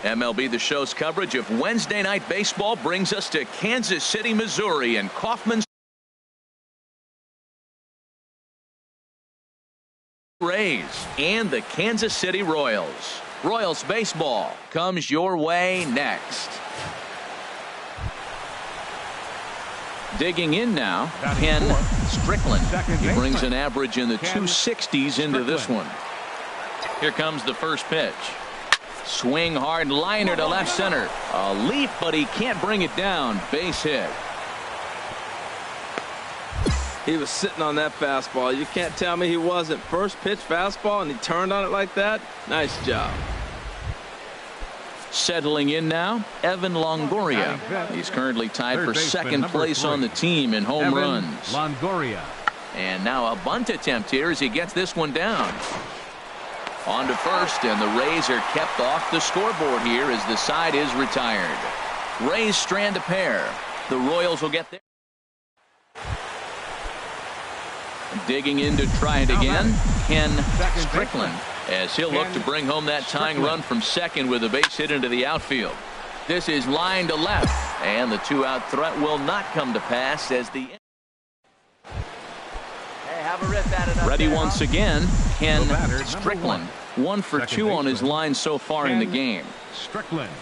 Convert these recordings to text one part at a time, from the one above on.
MLB The Show's coverage of Wednesday night baseball brings us to Kansas City, Missouri, and Kauffman's Rays and the Kansas City Royals. Royals baseball comes your way next. Digging in now, Ken Strickland. He brings an average in the 260s into this one. Here comes the first pitch. Swing hard liner to left center. A leap, but he can't bring it down. Base hit. He was sitting on that fastball. You can't tell me he wasn't. First pitch fastball, and he turned on it like that. Nice job. Settling in now, Evan Longoria. He's currently tied for second place on the team in home runs. Longoria. And now a bunt attempt here as he gets this one down. On to first, and the Rays are kept off the scoreboard here as the side is retired. Rays strand a pair. The Royals will get there. Digging in to try it again, Ken Strickland, as he'll look to bring home that tying run from second with a base hit into the outfield. This is line to left, and the two-out threat will not come to pass as the ready once again, Ken Strickland. 1 for 2 on his line so far in the game. Strickland.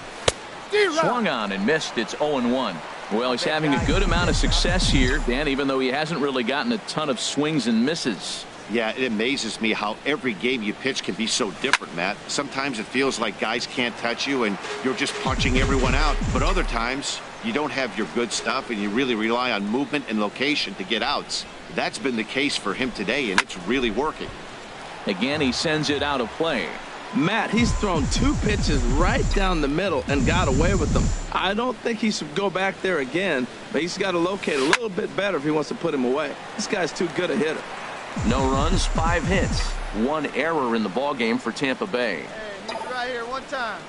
Swung on and missed. It's 0-1. Well, he's having a good amount of success here, Dan, even though he hasn't really gotten a ton of swings and misses. Yeah, it amazes me how every game you pitch can be so different, Matt. Sometimes it feels like guys can't touch you and you're just punching everyone out. But other times you don't have your good stuff and you really rely on movement and location to get outs. That's been the case for him today, and it's really working. Again, he sends it out of play. Matt, he's thrown 2 pitches right down the middle and got away with them. I don't think he should go back there again, but he's got to locate a little bit better if he wants to put him away. This guy's too good a hitter. No runs, 5 hits, 1 error in the ballgame for Tampa Bay. Hey, he's right here one time.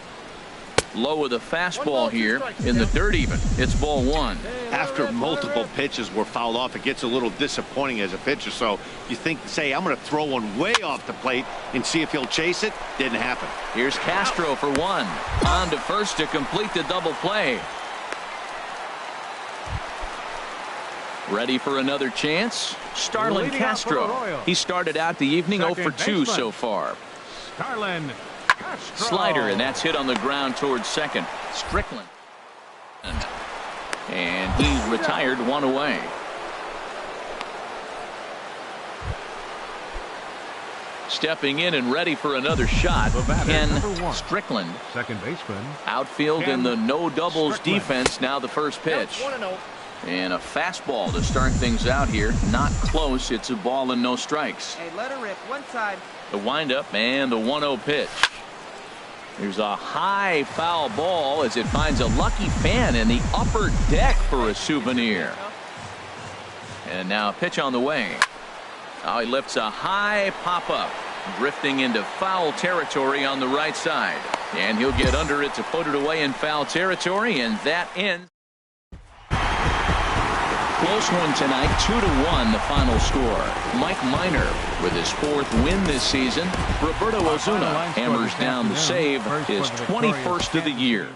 Low with a fastball here in the dirt even. It's ball 1. After multiple pitches were fouled off, it gets a little disappointing as a pitcher. So you think, say, I'm going to throw one way off the plate and see if he'll chase it. Didn't happen. Here's Castro for 1. On to first to complete the double play. Ready for another chance? Starlin Castro. He started out the evening 0 for 2 so far. Starlin. Slider, and that's hit on the ground towards second. Strickland. And he's retired 1 away. Stepping in and ready for another shot, Ken Strickland. Second baseman. Outfield in the no doubles defense. Now the first pitch. And a fastball to start things out here. Not close. It's a ball and no strikes. Hey, let her rip. One side. The windup and the 1-0 pitch. There's a high foul ball as it finds a lucky fan in the upper deck for a souvenir. And now a pitch on the way. Oh, he lifts a high pop-up, drifting into foul territory on the right side. And he'll get under it to put it away in foul territory, and that ends. Close one tonight, 2-1 the final score. Mike Minor with his 4th win this season. Roberto Ozuna hammers down the save, his 21st of the year.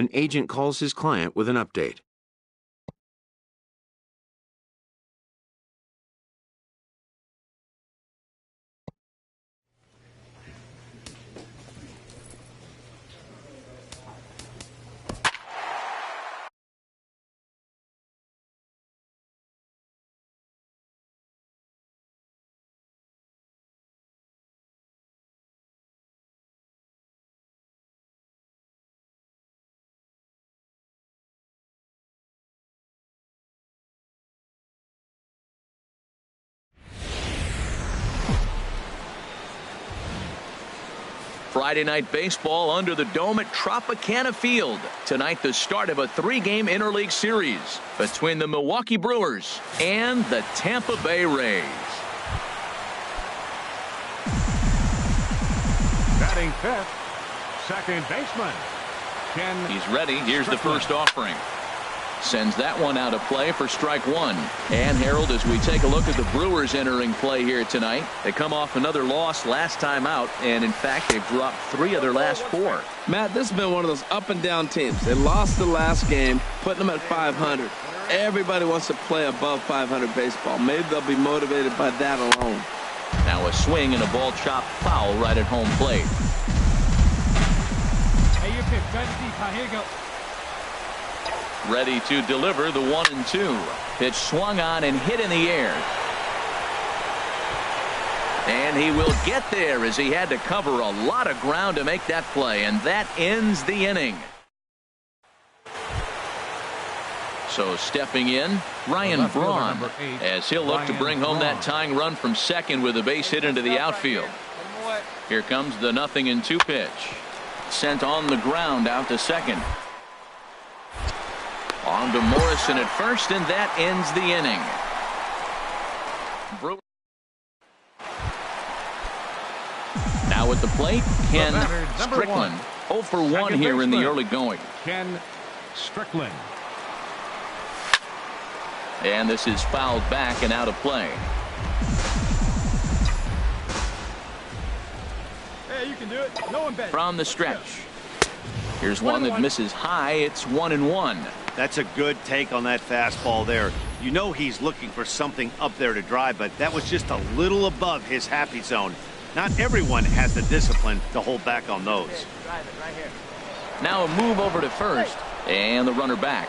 an agent calls his client with an update. Friday night baseball under the dome at Tropicana Field. Tonight, the start of a 3-game interleague series between the Milwaukee Brewers and the Tampa Bay Rays. Batting fifth, second baseman Ken. He's ready. Here's the first offering. Sends that one out of play for strike one. And Harold, as we take a look at the Brewers entering play here tonight, they come off another loss last time out, and in fact they've dropped 3 of their last 4. Matt, this has been one of those up and down teams. They lost the last game, putting them at 500. Everybody wants to play above 500 baseball. Maybe they'll be motivated by that alone. Now a swing and a ball chopped foul right at home plate. Hey, you pick. Try to deep. Here you go. Ready to deliver the 1-2. Pitch swung on and hit in the air. And he will get there as he had to cover a lot of ground to make that play. And that ends the inning. So stepping in, Ryan Braun, as he'll look to bring home that tying run from second with a base hit into the outfield. Here comes the 0-2 pitch. Sent on the ground out to second. On to Morrison at first, and that ends the inning. Now at the plate, Ken Strickland. 0 for 1 here in the early going. Ken Strickland. And this is fouled back and out of play. Hey, you can do it. No one bet. From the stretch. Here's one that misses high. It's 1-1. That's a good take on that fastball there. You know he's looking for something up there to drive, but that was just a little above his happy zone. Not everyone has the discipline to hold back on those. Drive it right here. Now a move over to first, and the runner back.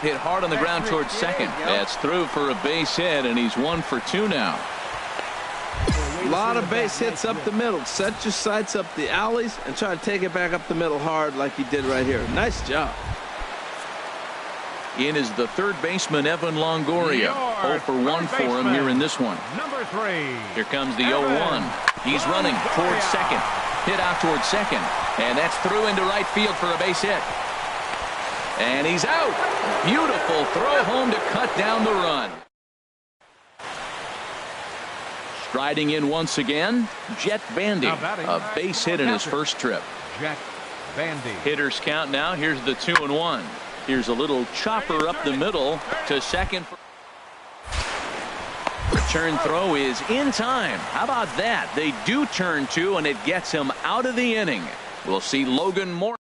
Hit hard on the ground towards second. That's through for a base hit, and he's 1 for 2 now. A lot of base hits up the middle. Set your sights up the alleys and try to take it back up the middle hard like he did right here. Nice job. In is the third baseman, Evan Longoria. 0 for 1 for him here in this one. Number 3. Here comes the 0-1. He's running towards second. Hit out towards second. And that's through into right field for a base hit. And he's out. Beautiful throw home to cut down the run. Striding in once again, Jet Bandy. A base hit in his first trip. Jet Bandy. Hitters count now. Here's the 2-1. Here's a little chopper up the middle to second. Return throw is in time. How about that? They do turn 2, and it gets him out of the inning. We'll see Logan Moore.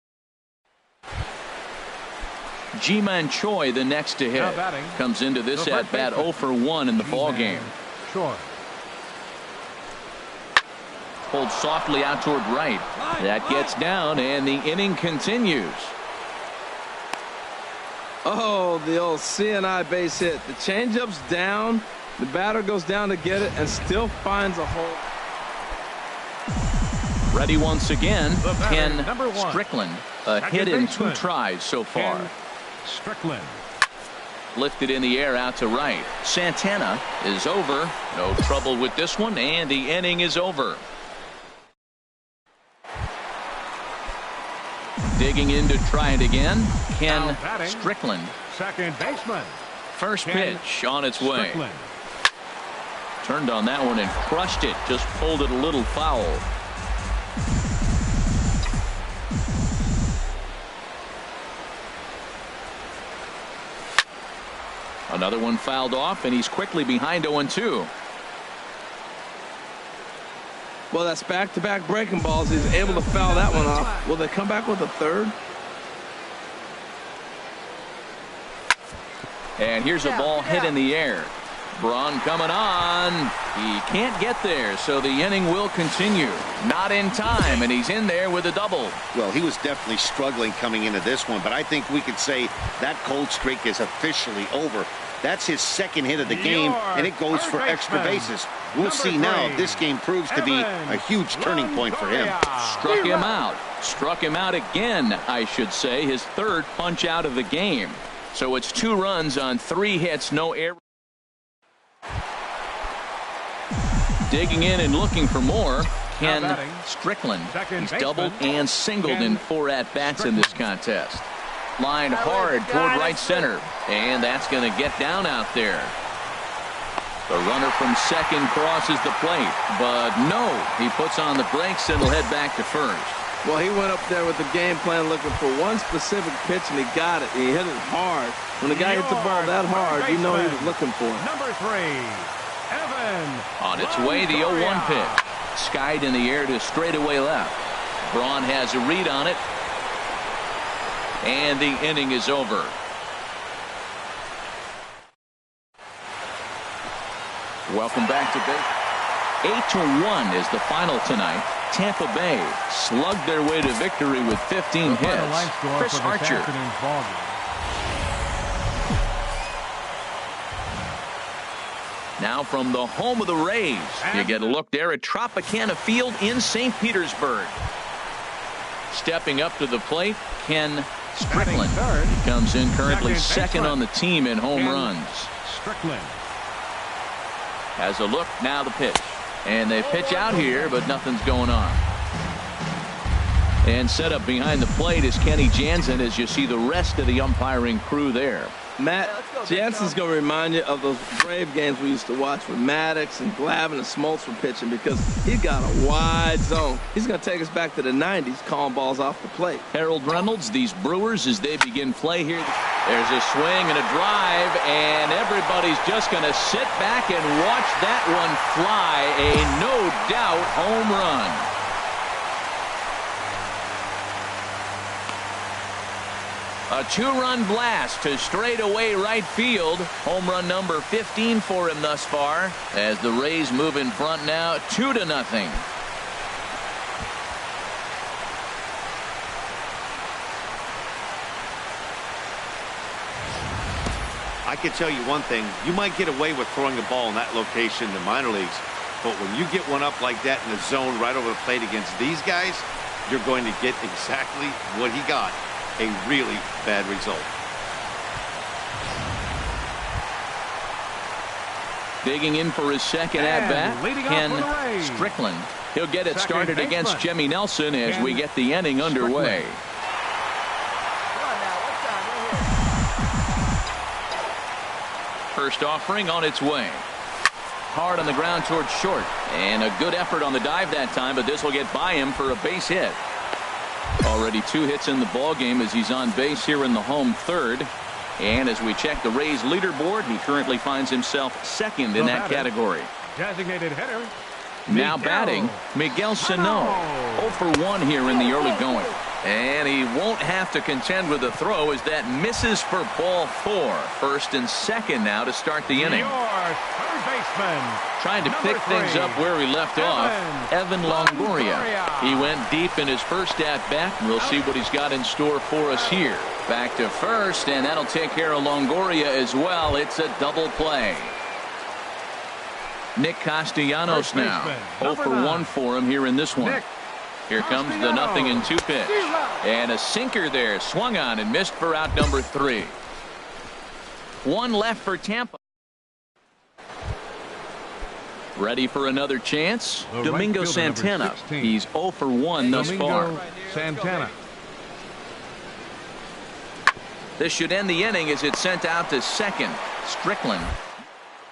Ji-Man Choi, the next to hit, comes into this at bat 0 for 1 in the ball game. Choi. Pulled softly out toward right. That gets down, and the inning continues. Oh, the old CNI base hit. The changeup's down. The batter goes down to get it and still finds a hole. Ready once again, Ken Strickland. A hit in 2 tries so far. Ken Strickland. Lifted in the air out to right. Santana is over. No trouble with this one, and the inning is over. Digging in to try it again, Ken Strickland. Second baseman. First Ken pitch on its way. Strickland. Turned on that one and crushed it. Just pulled it a little foul. Another one fouled off, and he's quickly behind 0-2. Well, that's back-to-back breaking balls. He's able to foul that one off. Will they come back with a third? And here's a ball hit in the air. Braun coming on. He can't get there, so the inning will continue. Not in time, and he's in there with a double. Well, he was definitely struggling coming into this one, but I think we could say that cold streak is officially over. That's his second hit of the game, and it goes for extra bases. We'll see now if this game proves to be a huge turning point for him. Struck him out. Struck him out again, I should say. His third punch out of the game. So it's 2 runs on 3 hits, no error. Digging in and looking for more, Ken Strickland. He's doubled and singled in 4 at-bats in this contest. Lined hard toward right center, and that's going to get down out there. The runner from second crosses the plate, but no, he puts on the brakes and will head back to first. Well, he went up there with the game plan looking for one specific pitch, and he got it. He hit it hard. When the guy hits the ball that hard, you know he was looking for it. Number 3, Evan. On its way, the 0-1 pitch. Skied in the air to straightaway left. Braun has a read on it. And the inning is over. Welcome back to base. 8-1 is the final tonight. Tampa Bay slugged their way to victory with 15 hits. Chris Archer. Now from the home of the Rays, you get a look there at Tropicana Field in St. Petersburg. Stepping up to the plate, Ken Strickland. He comes in currently second on the team in home runs. Strickland has a look, now the pitch. And they pitch out here, but nothing's going on. And set up behind the plate is Kenny Jansen as you see the rest of the umpiring crew there. Matt, Jansen's going to remind you of those Brave games we used to watch with Maddox and Glavine and Smoltz were pitching because he's got a wide zone. He's going to take us back to the 90s, calling balls off the plate. Harold Reynolds, these Brewers, as they begin play here. There's a swing and a drive, and everybody's just going to sit back and watch that one fly. A no-doubt home run. A 2-run blast to straightaway right field. Home run number 15 for him thus far as the Rays move in front now 2-0. I can tell you one thing. You might get away with throwing a ball in that location in the minor leagues, but when you get one up like that in the zone right over the plate against these guys, you're going to get exactly what he got. A really bad result. Digging in for his second at-bat, Ken Strickland. He'll get it started against Jimmy Nelson as we get the inning underway. First offering on its way. Hard on the ground towards short. And a good effort on the dive that time, but this will get by him for a base hit. Already 2 hits in the ball game as he's on base here in the home third. And as we check the Rays leaderboard, he currently finds himself second in that category. Designated hitter. Now batting, Miguel Sano. 0 for 1 here in the early going. And he won't have to contend with a throw as that misses for ball 4. First and second now to start the inning. Third baseman. Trying to pick things up where he left off, Evan Longoria. He went deep in his first at-bat. We'll see what he's got in store for us here. Back to first, and that'll take care of Longoria as well. It's a double play. Nick Castellanos now. 0 for 1 for him here in this one. Here comes the 0-2 pitch. And a sinker there. Swung on and missed for out number 3. 1 left for Tampa. Ready for another chance? Domingo Santana. He's 0 for 1 thus far. Santana. This should end the inning as it's sent out to second. Strickland,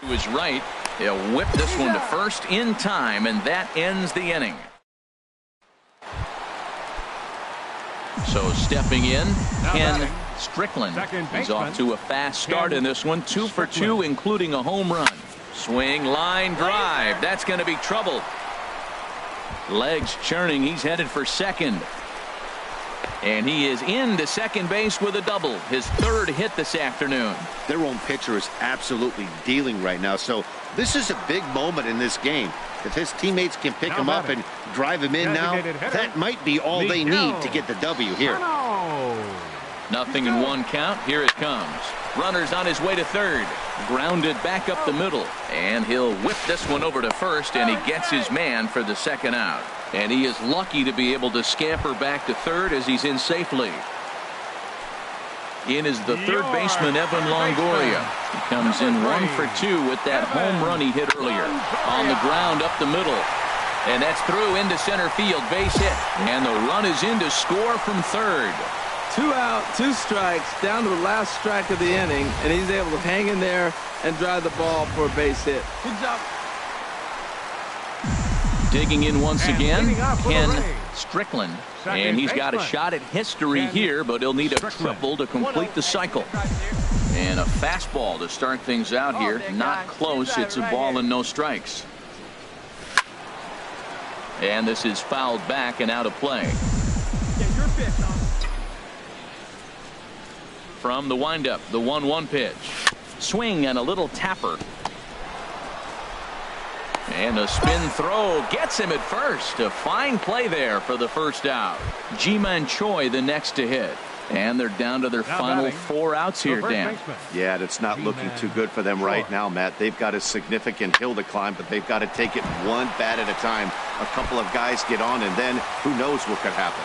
who is right. He'll whip this one to first in time, and that ends the inning. So stepping in, Ken Strickland. He's off to a fast start in this one. 2 for 2, including a home run. Swing, line, drive. That's going to be trouble. Legs churning. He's headed for second. And he is into second base with a double. His third hit this afternoon. Their own pitcher is absolutely dealing right now. So this is a big moment in this game. If his teammates can pick him up and drive him in now, that might be all they need to get the W here. Nothing in one count. Here it comes. Runner's on his way to third. Grounded back up the middle. And he'll whip this one over to first, and he gets his man for the second out. And he is lucky to be able to scamper back to third as he's in safely. In is the third baseman, Evan Longoria. He comes in 1 for 2 with that home run he hit earlier. On the ground up the middle. And that's through into center field. Base hit. And the run is in to score from third. 2 out, 2 strikes, down to the last strike of the inning, and he's able to hang in there and drive the ball for a base hit. Good job. Digging in once again, Ken Strickland. And he's got a shot at history here, but he'll need a triple to complete the cycle. And a fastball to start things out here. Not close. It's a ball and no strikes. And this is fouled back and out of play. From the windup, the 1-1 pitch. Swing and a little tapper. And a spin throw gets him at first. A fine play there for the first out. Ji-Man Choi the next to hit. And they're down to their final 4 outs here, Dan. Yeah, it's not looking too good for them right now, Matt. They've got a significant hill to climb, but they've got to take it one bat at a time. A couple of guys get on, and then who knows what could happen.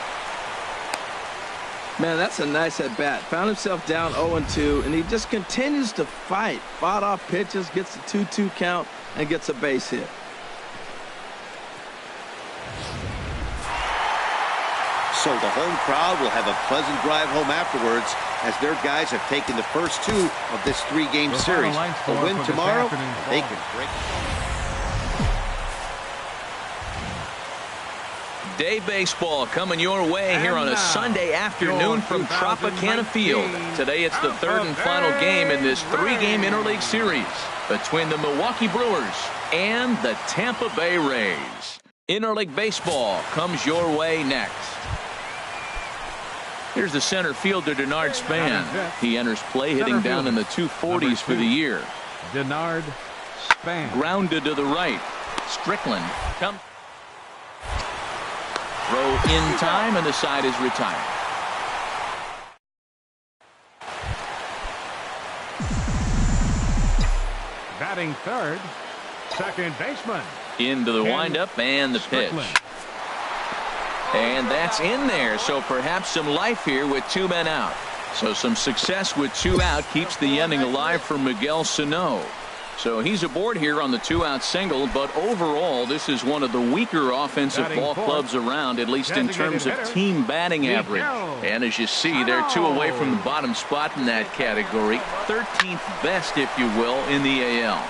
Man, that's a nice at bat. Found himself down 0-2, and he just continues to fight. Fought off pitches, gets a 2-2 count, and gets a base hit. So the home crowd will have a pleasant drive home afterwards as their guys have taken the first 2 of this 3-game series. A win tomorrow, they can break. Day baseball coming your way here on a Sunday afternoon from Tropicana Field. Today it's the third and final game in this 3-game interleague series between the Milwaukee Brewers and the Tampa Bay Rays. Interleague baseball comes your way next. Here's the center fielder, Denard Span. He enters play hitting down in the 240s for the year. Denard Span. Grounded to the right. Strickland comes. Throw in time, and the side is retired. Batting third, second baseman. Into the windup and the pitch. And that's in there, so perhaps some life here with 2 men out. So some success with 2 out keeps the inning alive for Miguel Sano. So he's aboard here on the 2-out single, but overall this is one of the weaker offensive ball clubs around, at least in terms of team batting average. And as you see, they're 2 away from the bottom spot in that category. 13th best, if you will, in the AL.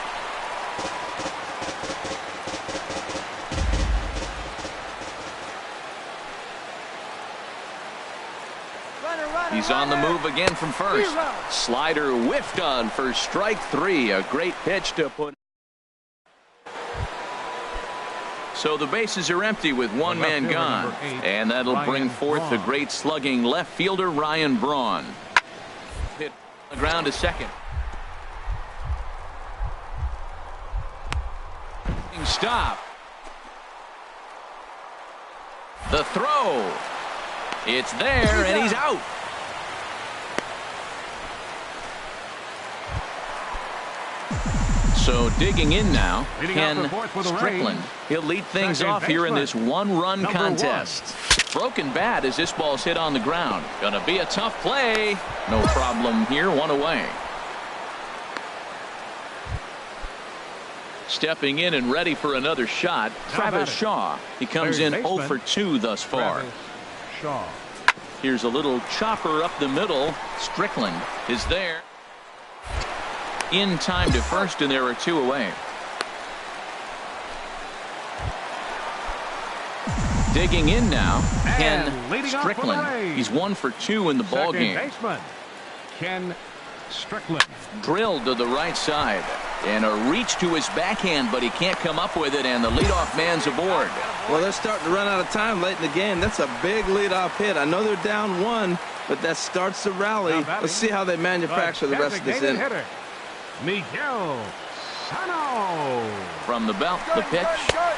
He's on the move again from first. Slider whiffed on for strike 3. A great pitch to put. So the bases are empty with 1 man gone. And that'll bring forth the great slugging left fielder Ryan Braun. Hit on the ground to second. Stop. The throw. It's there, and he's out. So digging in now, Ken Strickland. He'll lead things off here in this 1-run contest. Broken bat as this ball's hit on the ground. Gonna be a tough play. No problem here, 1 away. Stepping in and ready for another shot, Travis Shaw. He comes in 0 for 2 thus far. Shaw. Here's a little chopper up the middle. Strickland is there. In time to first, and there are 2 away. Digging in now, Ken Strickland. He's 1 for 2 in the ballgame. Baseman Ken Strickland. Drilled to the right side. And a reach to his backhand, but he can't come up with it, and the leadoff man's aboard. Well, they're starting to run out of time late in the game. That's a big leadoff hit. I know they're down 1, but that starts the rally. Let's see how they manufacture the rest of this inning. Hitter, Miguel Sano. From the belt, the pitch.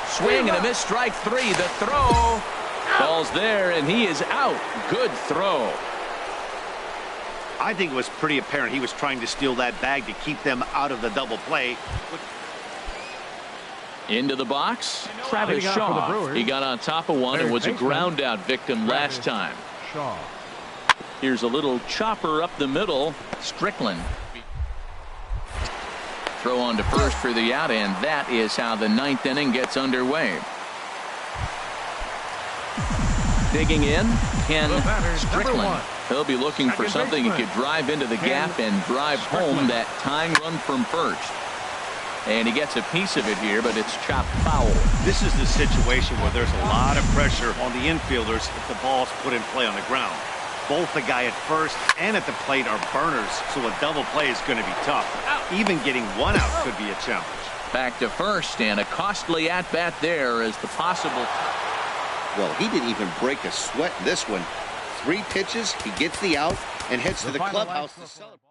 Swing and a miss, strike 3. The throw. Ball's there, and he is out. Good throw. I think it was pretty apparent he was trying to steal that bag to keep them out of the double play. Into the box, Travis Leading off for the Shaw. Brewers, He got on top of one and was a ground out victim last time. Shaw. Here's a little chopper up the middle. Strickland. Throw on to first for the out, and that is how the 9th inning gets underway. Digging in, Ken Strickland. He'll be looking for something he could drive into the gap and drive home that tying run from first. And he gets a piece of it here, but it's chopped foul. This is the situation where there's a lot of pressure on the infielders if the ball's put in play on the ground. Both the guy at first and at the plate are burners, so a double play is going to be tough. Even getting one out could be a challenge. Back to first, and a costly at-bat there as the possible. Well, he didn't even break a sweat in this one. 3 pitches, he gets the out and heads to the clubhouse to celebrate.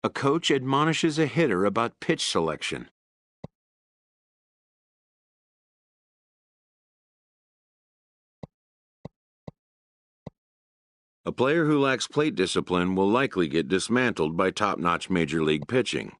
A coach admonishes a hitter about pitch selection. A player who lacks plate discipline will likely get dismantled by top-notch major league pitching.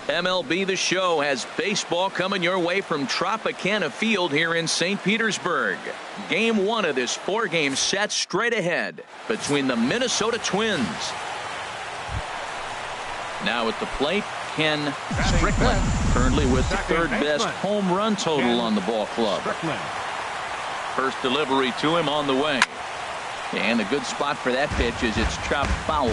MLB The Show has baseball coming your way from Tropicana Field here in St. Petersburg. Game 1 of this 4-game set straight ahead between the Minnesota Twins. Now at the plate, Ken Strickland, currently with the third best home run total on the ball club. First delivery to him on the way. And a good spot for that pitch is it's chopped foul.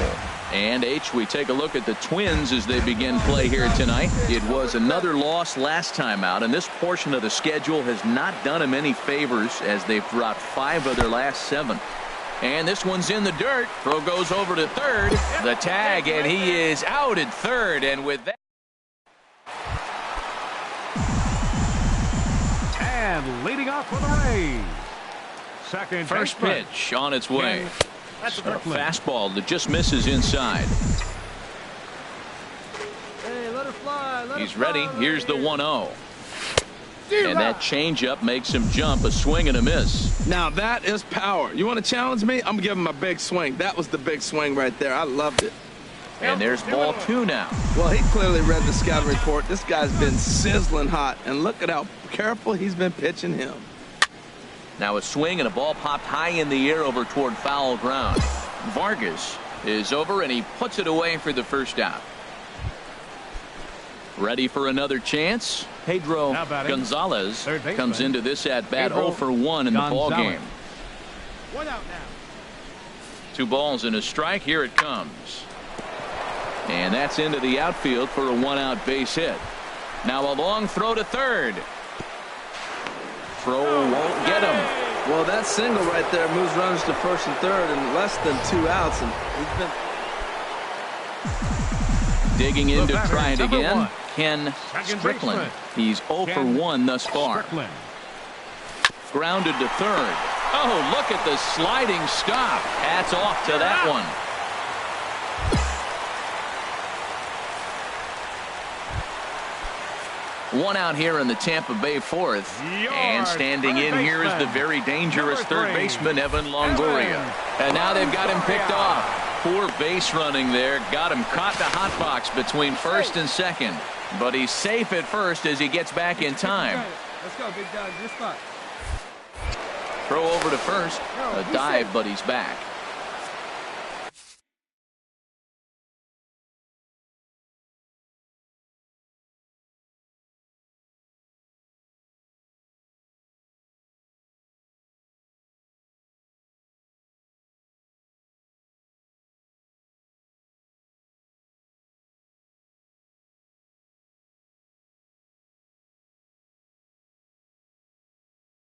And we take a look at the Twins as they begin play here tonight. It was another loss last time out, and this portion of the schedule has not done them any favors as they've dropped 5 of their last 7. And this one's in the dirt. Throw goes over to third. The tag, and he is out at third. And with that. And leading off for the Rays. Second first pitch on its way. That's a fastball that just misses inside. Hey, let her fly. He's ready. Here's the 1-0. And that changeup makes him jump. A swing and a miss. Now that is power. You want to challenge me? I'm giving him a big swing. That was the big swing right there. I loved it. And there's ball 2 now. Well, he clearly read the scouting report. This guy's been sizzling hot, and look at how careful he's been pitching him. Now a swing and a ball popped high in the air over toward foul ground. Vargas is over, and he puts it away for the first out. Ready for another chance? Pedro Gonzalez comes into this at bat 0 for 1 in the ball game. 1 out now. 2 balls and a strike. Here it comes. And that's into the outfield for a 1-out base hit. Now a long throw to third. Throw won't get him. Well, that single right there moves runners to first and third in less than 2 outs, and he's been digging in to try it again. Ken Strickland. He's 0 for 1 thus far. Grounded to third. Oh, look at the sliding stop. Hats off to that one. One out here in the Tampa Bay 4th. And standing in here is the very dangerous third baseman, Evan Longoria. And now they've got him picked off. Poor base running there. Got him caught the hot box between first and second. But he's safe at first as he gets back in time. Let's go, big dog. Your spot. Throw over to first. A dive, but he's back.